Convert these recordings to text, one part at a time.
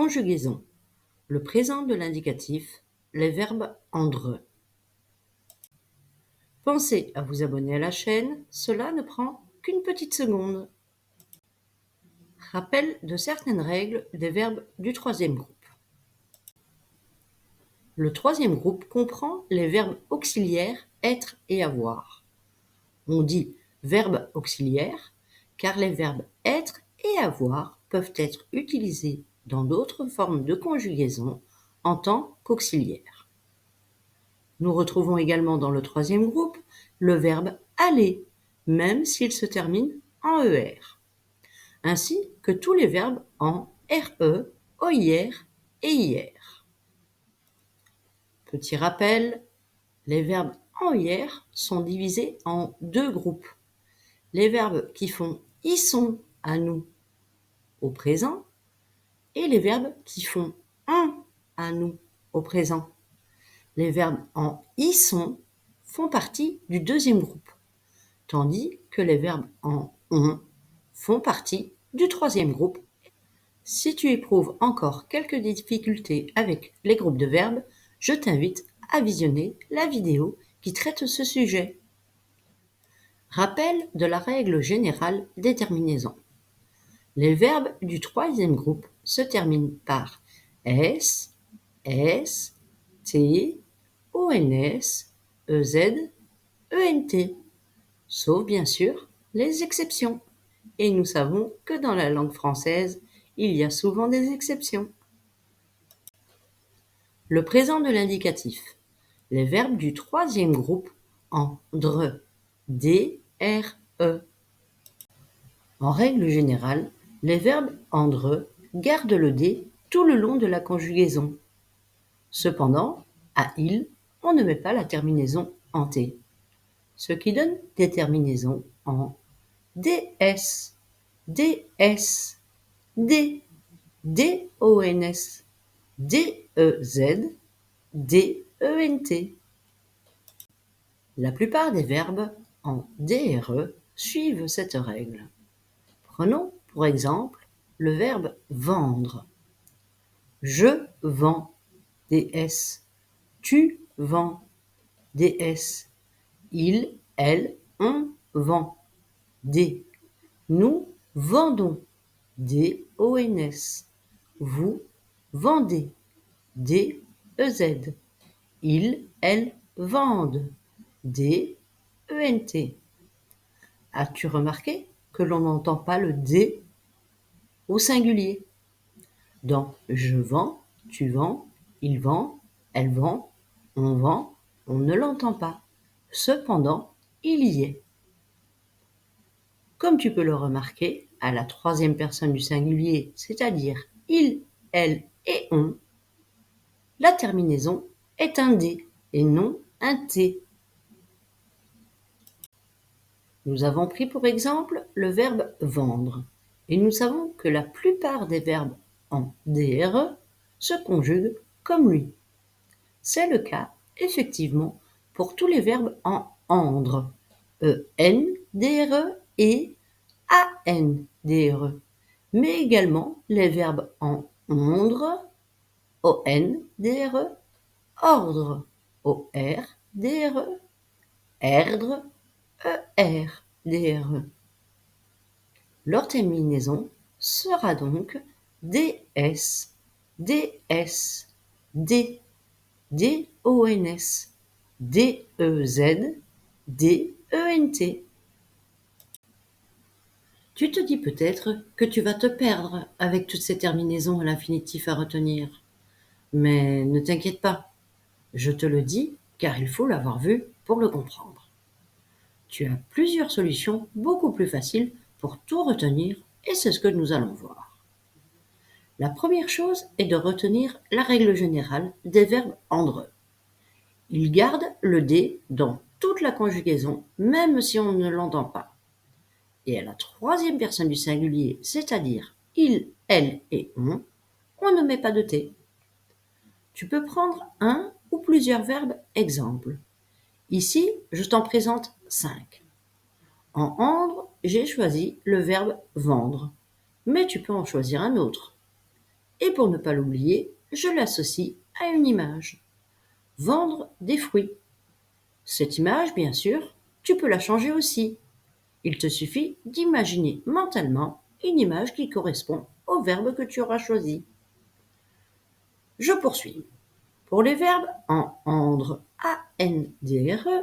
Conjugaison. Le présent de l'indicatif, les verbes endre. Pensez à vous abonner à la chaîne, cela ne prend qu'une petite seconde. Rappel de certaines règles des verbes du troisième groupe. Le troisième groupe comprend les verbes auxiliaires être et avoir. On dit verbe auxiliaire car les verbes être et avoir peuvent être utilisés dans d'autres formes de conjugaison en tant qu'auxiliaires. Nous retrouvons également dans le troisième groupe le verbe aller, même s'il se termine en ER, ainsi que tous les verbes en RE, OIR et IR. Petit rappel, les verbes en OIR sont divisés en deux groupes. Les verbes qui font « y sont » à nous au présent et les verbes qui font « ont » à nous au présent. Les verbes en « y sont » font partie du deuxième groupe, tandis que les verbes en « ont » font partie du troisième groupe. Si tu éprouves encore quelques difficultés avec les groupes de verbes, je t'invite à visionner la vidéo qui traite ce sujet. Rappel de la règle générale des terminaisons. Les verbes du troisième groupe se terminent par s, s, t, ons, ez, ent, sauf bien sûr les exceptions. Et nous savons que dans la langue française, il y a souvent des exceptions. Le présent de l'indicatif. Les verbes du troisième groupe en dre, d, r, e. En règle générale, les verbes en dre gardent le d tout le long de la conjugaison. Cependant, à il, on ne met pas la terminaison en t, ce qui donne des terminaisons en ds, ds, d, dons, dez, dent. La plupart des verbes en dre suivent cette règle. Prenons pour exemple le verbe vendre. Je vends, ds. Tu vends, ds. Il, elle, on vend, d. Nous vendons, dons. Vous vendez, dez. Il, elle vendent, dent. As-tu remarqué que l'on n'entend pas le d au singulier? Dans je vends, tu vends, il vend, elle vend, on ne l'entend pas. Cependant, il y est. Comme tu peux le remarquer, à la troisième personne du singulier, c'est-à-dire il, elle et on, la terminaison est un d et non un t. Nous avons pris pour exemple le verbe vendre et nous savons que la plupart des verbes en dre se conjuguent comme lui. C'est le cas, effectivement, pour tous les verbes en endre, en-dre et an-dre, mais également les verbes en ondre, on-dre, ordre, or-dre, erdre, er-dre. Leur terminaison sera donc ds, ds, d, dons, dez, dent. Tu te dis peut-être que tu vas te perdre avec toutes ces terminaisons à l'infinitif à retenir. Mais ne t'inquiète pas, je te le dis car il faut l'avoir vu pour le comprendre. Tu as plusieurs solutions beaucoup plus faciles pour tout retenir et c'est ce que nous allons voir. La première chose est de retenir la règle générale des verbes endre. Ils gardent le d dans toute la conjugaison, même si on ne l'entend pas. Et à la troisième personne du singulier, c'est-à-dire il, elle et on ne met pas de t. Tu peux prendre un ou plusieurs verbes exemples. Ici, je t'en présente 5. En endre, j'ai choisi le verbe vendre, mais tu peux en choisir un autre. Et pour ne pas l'oublier, je l'associe à une image. Vendre des fruits. Cette image, bien sûr, tu peux la changer aussi. Il te suffit d'imaginer mentalement une image qui correspond au verbe que tu auras choisi. Je poursuis. Pour les verbes en endre, A-N-D-R-E,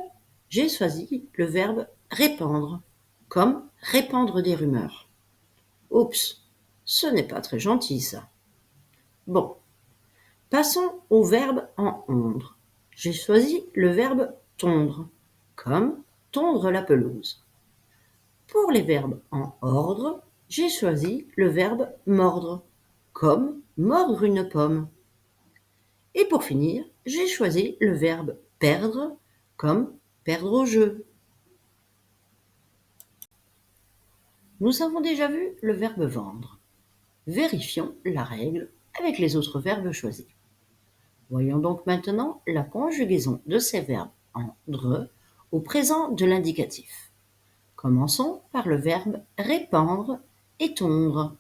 j'ai choisi le verbe répandre, comme répandre des rumeurs. Oups, ce n'est pas très gentil ça. Bon, passons au verbe en ondre. J'ai choisi le verbe tondre, comme tondre la pelouse. Pour les verbes en ordre, j'ai choisi le verbe mordre, comme mordre une pomme. Et pour finir, j'ai choisi le verbe perdre, comme perdre au jeu. Nous avons déjà vu le verbe vendre. Vérifions la règle avec les autres verbes choisis. Voyons donc maintenant la conjugaison de ces verbes en dre au présent de l'indicatif. Commençons par le verbe répandre et tondre.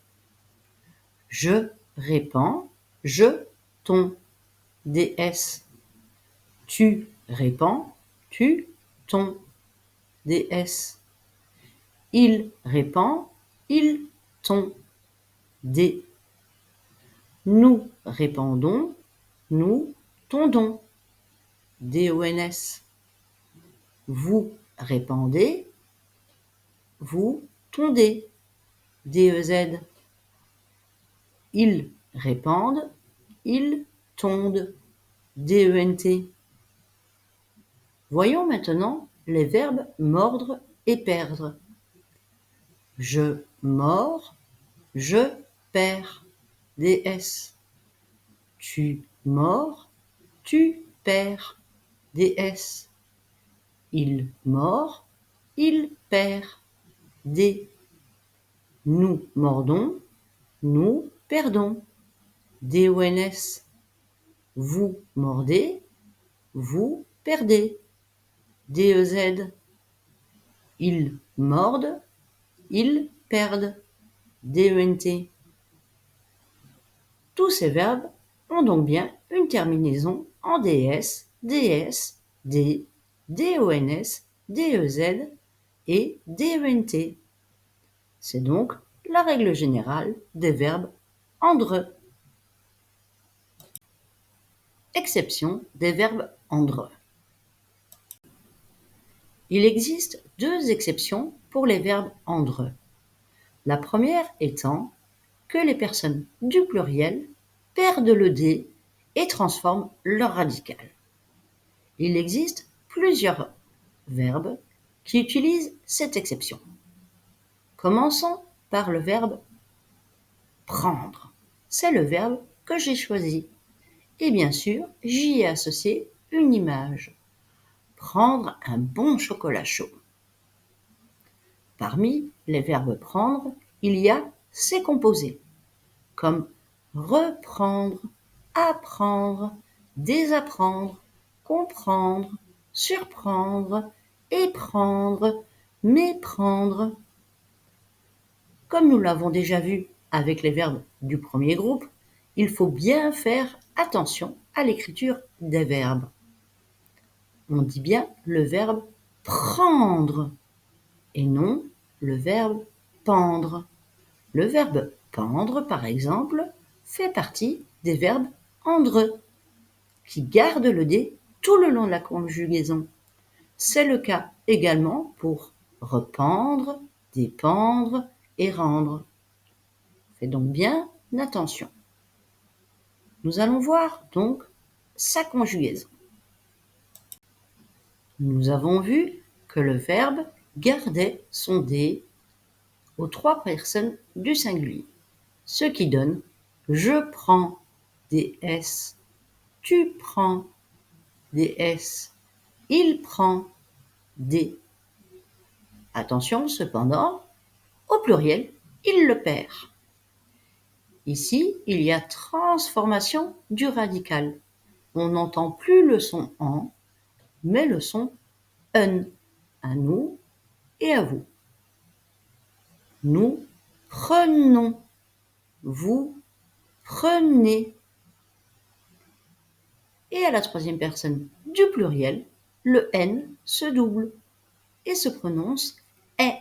Je répands, je tonds. DS. Tu répands, tu tonds. DS. Il répand, il tond. D. Nous répandons, nous tondons. DONS. Vous répandez, vous tondez. DEZ. Ils répandent, ils tondent. DENT. Voyons maintenant les verbes mordre et perdre. Je mords, je perds. DS. Tu mords, tu perds. DS. Il mord, il perd. D. Nous mordons, nous perdons. DONS. Vous mordez, vous perdez. DEZ. Ils mordent, ils perdent. DENT. Tous ces verbes ont donc bien une terminaison en DS, DS, D, DONS, DEZ et DENT. C'est donc la règle générale des verbes endre. Exception des verbes endre. Il existe deux exceptions pour les verbes endre. La première étant que les personnes du pluriel perdent le D et transforment leur radical. Il existe plusieurs verbes qui utilisent cette exception. Commençons par le verbe prendre. C'est le verbe que j'ai choisi. Et bien sûr, j'y ai associé une image. Prendre un bon chocolat chaud. Parmi les verbes prendre, il y a ces composés, comme reprendre, apprendre, désapprendre, comprendre, surprendre, éprendre, méprendre. Comme nous l'avons déjà vu avec les verbes du premier groupe, il faut bien faire attention à l'écriture des verbes. On dit bien le verbe prendre et non le verbe pendre. Le verbe pendre, par exemple, fait partie des verbes endre, qui gardent le D tout le long de la conjugaison. C'est le cas également pour rependre, dépendre et rendre. Fais donc bien attention. Nous allons voir donc sa conjugaison. Nous avons vu que le verbe gardait son D aux trois personnes du singulier, ce qui donne je prends DS, tu prends DS, il prend D. Attention cependant, au pluriel, il le perd. Ici, il y a transformation du radical. On n'entend plus le son en, mais le son un, à nous et à vous. Nous prenons, vous prenez. Et à la troisième personne du pluriel, le N se double et se prononce est.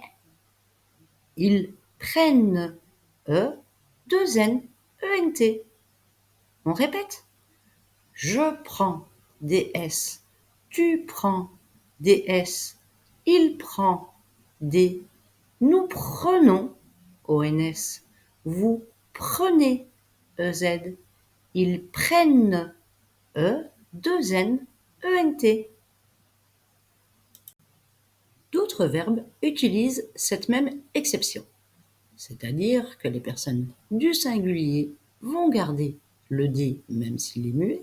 Ils prennent E, 2 N, ENT. On répète. Je prends des S. Tu prends des S. Il prend des. Nous prenons ONS. Vous prenez EZ. Ils prennent E, 2 N, ENT. D'autres verbes utilisent cette même exception, c'est-à-dire que les personnes du singulier vont garder le D même s'il est muet.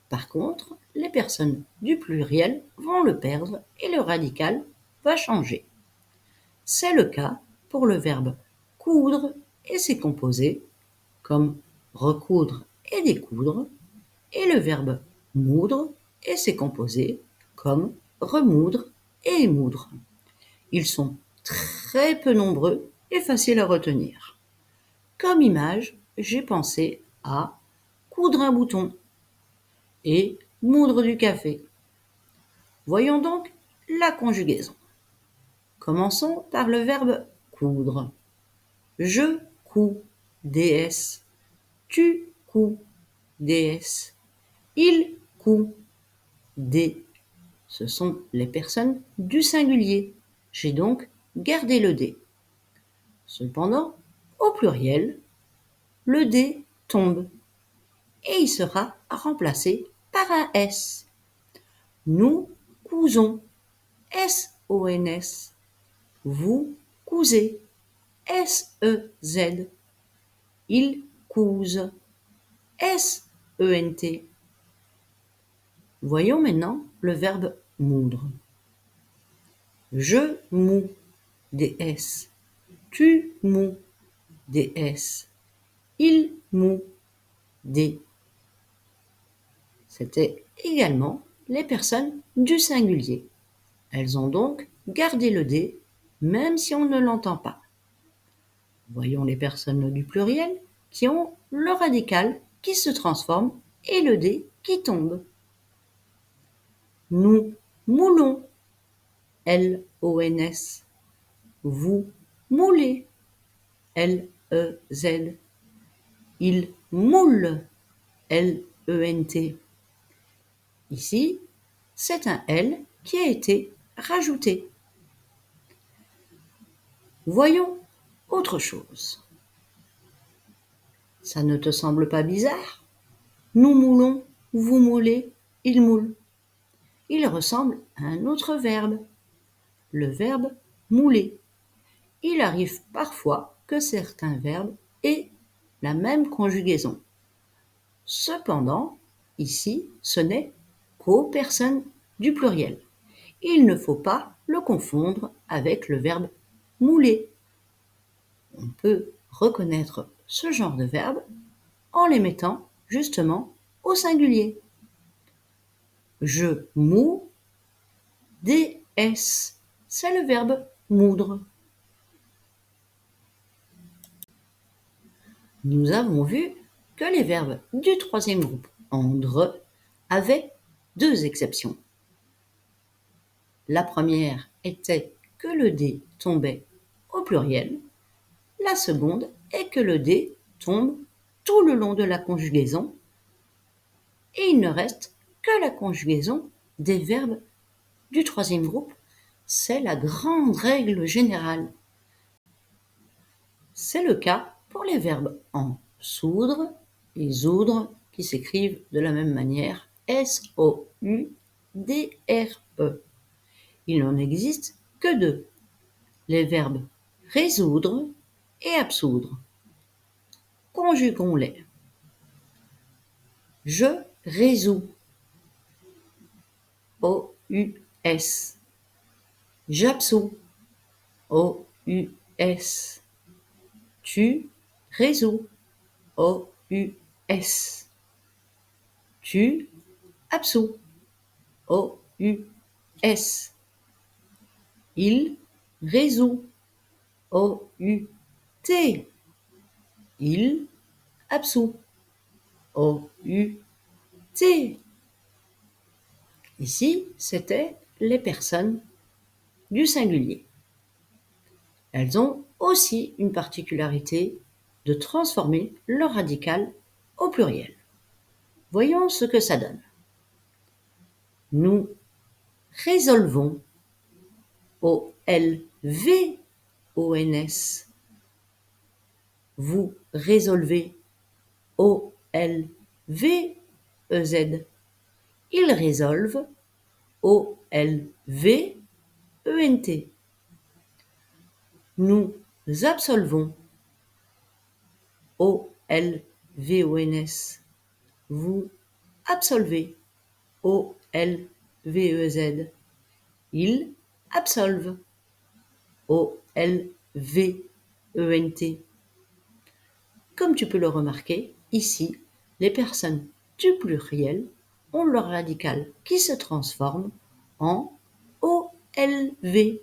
Par contre, les personnes du pluriel vont le perdre et le radical va changer. C'est le cas pour le verbe coudre et ses composés, comme recoudre et découdre, et le verbe moudre et ses composés, comme remoudre et émoudre. Ils sont très peu nombreux et faciles à retenir. Comme image, j'ai pensé à coudre un bouton et moudre du café. Voyons donc la conjugaison. Commençons par le verbe coudre. Je couds DS. Tu couds DS. Il coud D. Ce sont les personnes du singulier. J'ai donc gardé le D. Cependant, au pluriel, le D tombe et il sera remplacé par un S. Nous cousons, S-O-N-S. Vous cousez, S-E-Z. Ils cousent, S-E-N-T. Voyons maintenant le verbe moudre. Je mous des S. Tu mous des S. Il moud des. C'était également les personnes du singulier. Elles ont donc gardé le D, même si on ne l'entend pas. Voyons les personnes du pluriel qui ont le radical qui se transforme et le D qui tombe. Nous moulons, L-O-N-S. Vous moulez, L-E-Z. Il moule, L-E-N-T. Ici, c'est un L qui a été rajouté. Voyons autre chose. Ça ne te semble pas bizarre? Nous moulons, vous moulez, il moule. Il ressemble à un autre verbe, le verbe mouler. Il arrive parfois que certains verbes aient la même conjugaison. Cependant, ici, ce n'est qu'aux personnes du pluriel. Il ne faut pas le confondre avec le verbe mouler. On peut reconnaître ce genre de verbe en les mettant justement au singulier. Je mous des S. C'est le verbe moudre. Nous avons vu que les verbes du troisième groupe endre avaient deux exceptions. La première était que le D tombait au pluriel. La seconde est que le D tombe tout le long de la conjugaison et il ne reste que la conjugaison des verbes du troisième groupe. C'est la grande règle générale. C'est le cas pour les verbes en soudre et zoudre qui s'écrivent de la même manière, S-O-U-D-R-E. Il n'en existe que deux, les verbes résoudre et absoudre. Conjuguons-les. Je résous, O-U-S. J'absous, O-U-S. Tu résous, O-U-S. Tu absous, O-U-S. Il résout, O-U-T. Il absout, O-U-T. Ici, c'était les personnes du singulier. Elles ont aussi une particularité de transformer le radical au pluriel. Voyons ce que ça donne. Nous résolvons, O-L-V-O-N-S. Vous résolvez, O-L-V-E-Z. Ils résolvent, O-L-V-E-N-T. Nous absolvons, O-L-V-O-N-S. Vous absolvez, O-L-V-E-Z. Ils absolvent, O-L-V-E-N-T. Comme tu peux le remarquer, ici, les personnes du pluriel ont leur radical qui se transforme en OLV.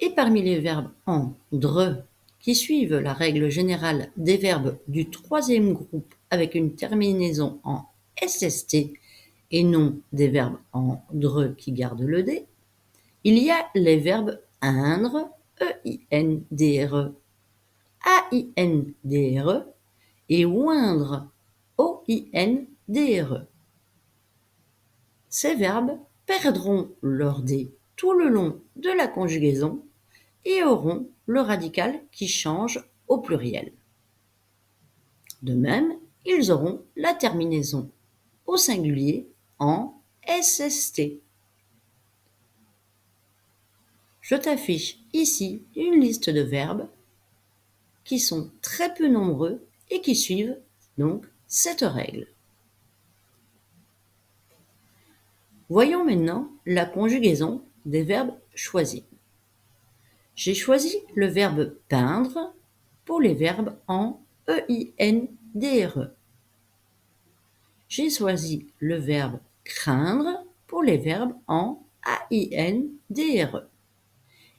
Et parmi les verbes en dre qui suivent la règle générale des verbes du troisième groupe avec une terminaison en SST et non des verbes en dre qui gardent le D, il y a les verbes indre, E-I-N-D-R-E, A-I-N-D-R-E et oindre, O-I-N-D-R-E. Ces verbes perdront leur D tout le long de la conjugaison et auront le radical qui change au pluriel. De même, ils auront la terminaison au singulier en SST. Je t'affiche ici une liste de verbes qui sont très peu nombreux et qui suivent donc cette règle. Voyons maintenant la conjugaison des verbes choisis. J'ai choisi le verbe peindre pour les verbes en E-I-N-D-R-E. J'ai choisi le verbe craindre pour les verbes en A-I-N-D-R-E.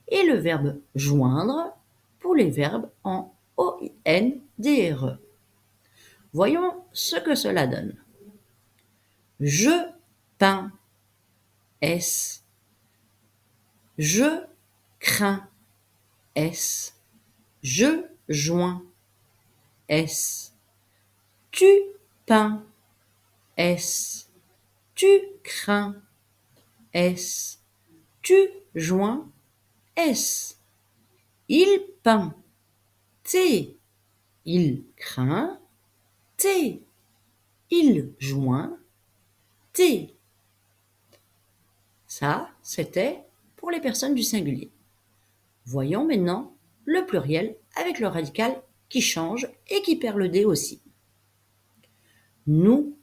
Et le verbe joindre pour les verbes en O-I-N-D-R-E. Voyons ce que cela donne. Je peins, S. Je crains, S. Je joins, S. Tu peins, S. Tu crains, S. Tu joins, S. Il peint, T. Il craint, T. Il joint, T. Ça, c'était pour les personnes du singulier. Voyons maintenant le pluriel avec le radical qui change et qui perd le D aussi. Nous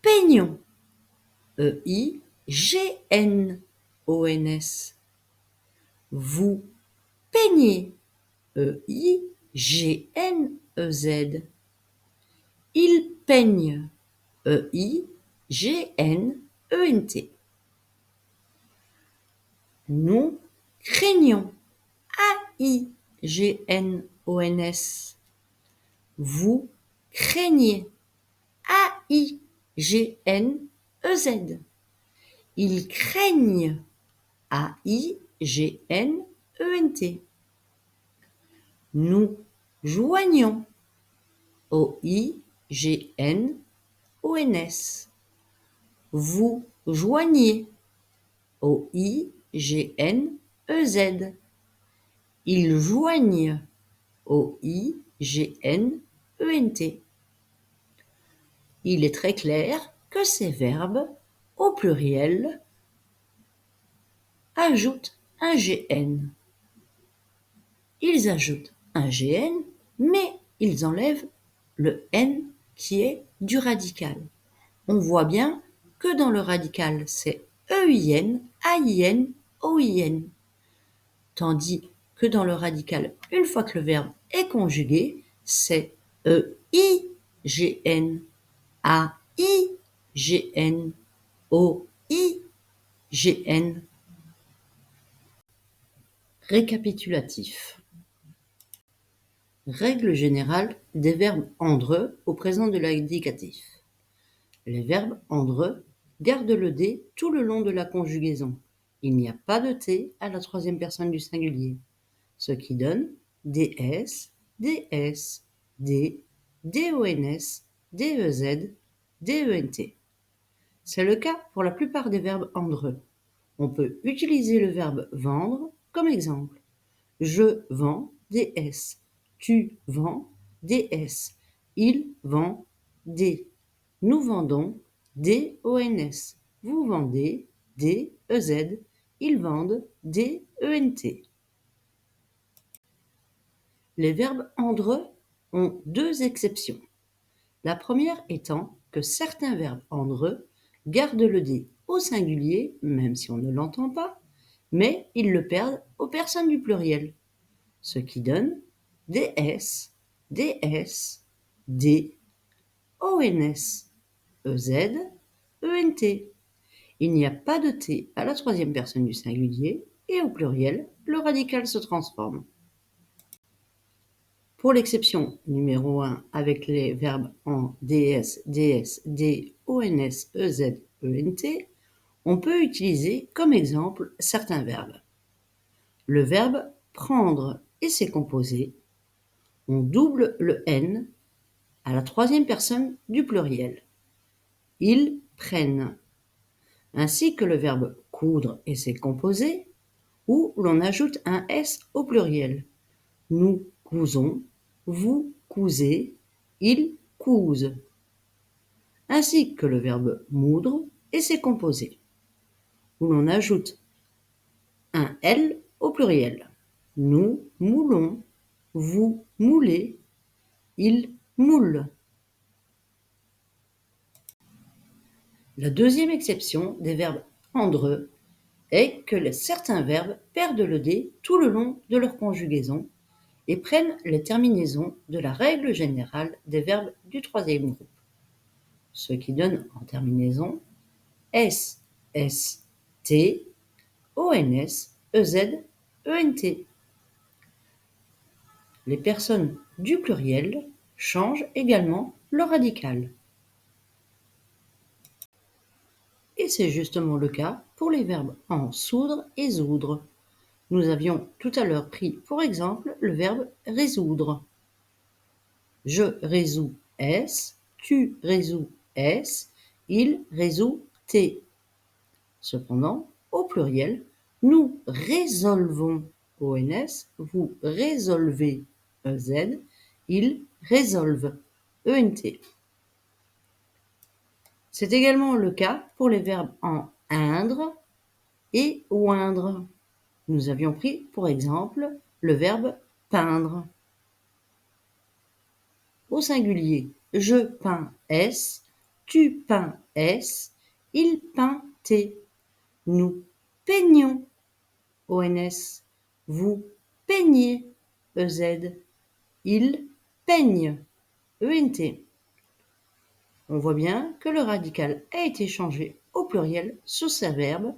peignons, E-I-G-N-O-N-S. Vous peignez, E-I-G-N-E-Z. Ils peignent, E-I-G-N-E-N-T. Nous craignons, A-I-G-N-O-N-S. Vous craignez, A-I-G-N-E-Z. Ils craignent, A-I-G-N-E-N-T. Nous joignons, O-I-G-N-O-N-S. Vous joignez, O-I-G-N-E-Z. Ils joignent, O-I-G-N-E-N-T. Il est très clair que ces verbes, au pluriel, ajoutent un GN. Ils ajoutent un GN, mais ils enlèvent le N qui est du radical. On voit bien que dans le radical, c'est EIN, AIN, OIN. Tandis que dans le radical, une fois que le verbe est conjugué, c'est EIGN, AIGN, OIGN. Récapitulatif. Règle générale des verbes andreux au présent de l'indicatif. Les verbes andreux gardent le D tout le long de la conjugaison. Il n'y a pas de T à la troisième personne du singulier, ce qui donne DS, DS, D, DONS, DEZ, DENT. C'est le cas pour la plupart des verbes andreux. On peut utiliser le verbe vendre comme exemple. Je vends DS. Tu vends DS. Il vend D. Nous vendons DONS. Vous vendez DEZ. Ils vendent DENT. Les verbes andreux ont deux exceptions. La première étant que certains verbes andreux gardent le D au singulier, même si on ne l'entend pas, mais ils le perdent aux personnes du pluriel, ce qui donne DS, DS, D, ONS, EZ, ENT. Il n'y a pas de T à la troisième personne du singulier et au pluriel, le radical se transforme. Pour l'exception numéro 1 avec les verbes en DS, DS, D, ONS, EZ, ENT, on peut utiliser comme exemple certains verbes. Le verbe prendre et ses composés, on double le N à la troisième personne du pluriel. Ils prennent. Ainsi que le verbe coudre et ses composés, où l'on ajoute un S au pluriel. Nous cousons, vous cousez, ils cousent. Ainsi que le verbe moudre et ses composés, où l'on ajoute un L au pluriel. Nous moulons, vous moulez, ils moulent. La deuxième exception des verbes andreux est que certains verbes perdent le D tout le long de leur conjugaison et prennent les terminaisons de la règle générale des verbes du troisième groupe, ce qui donne en terminaison S, S, T, ONS, EZ, ENT. Les personnes du pluriel changent également le radical. Et c'est justement le cas pour les verbes en soudre et zoudre. Nous avions tout à l'heure pris pour exemple le verbe résoudre. Je résous S, tu résous S, il résout T. Cependant, au pluriel, nous résolvons ONS, vous résolvez EZ, ils résolvent ENT. C'est également le cas pour les verbes en indre et oindre. Nous avions pris pour exemple le verbe peindre. Au singulier, je peins S, tu peins S, il peint T. Nous peignons ONS, vous peignez EZ, il peigne ENT. On voit bien que le radical a été changé au pluriel sous ces verbes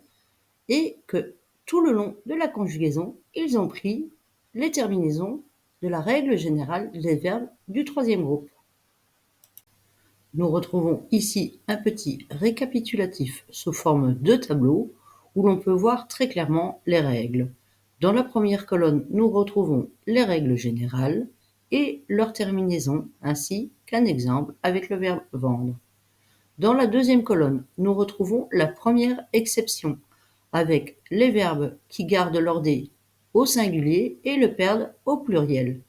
et que tout le long de la conjugaison, ils ont pris les terminaisons de la règle générale des verbes du troisième groupe. Nous retrouvons ici un petit récapitulatif sous forme de tableau où l'on peut voir très clairement les règles. Dans la première colonne, nous retrouvons les règles générales et leurs terminaisons, ainsi qu'un exemple avec le verbe vendre. Dans la deuxième colonne, nous retrouvons la première exception, avec les verbes qui gardent leur D au singulier et le perdent au pluriel,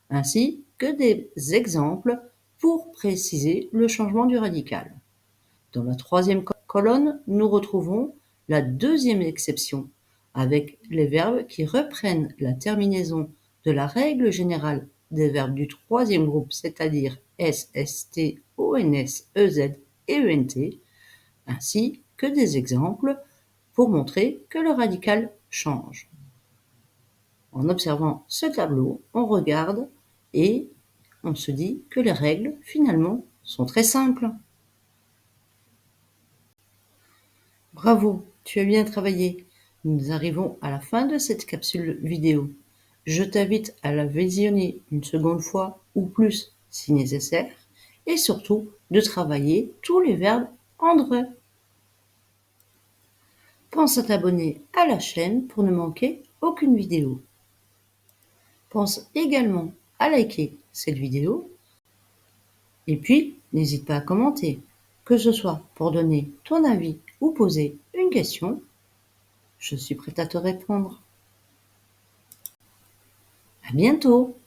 ainsi que des exemples pour préciser le changement du radical. Dans la troisième colonne, nous retrouvons la deuxième exception, avec les verbes qui reprennent la terminaison de la règle générale des verbes du troisième groupe, c'est-à-dire S, ST, ONS, EZ et ENT, ainsi que des exemples pour montrer que le radical change. En observant ce tableau, on regarde et on se dit que les règles, finalement, sont très simples. Bravo, tu as bien travaillé. Nous arrivons à la fin de cette capsule vidéo. Je t'invite à la visionner une seconde fois ou plus si nécessaire et surtout de travailler tous les verbes en vrai. Pense à t'abonner à la chaîne pour ne manquer aucune vidéo. Pense également à liker cette vidéo et puis n'hésite pas à commenter, que ce soit pour donner ton avis ou poser une question. Je suis prête à te répondre. À bientôt!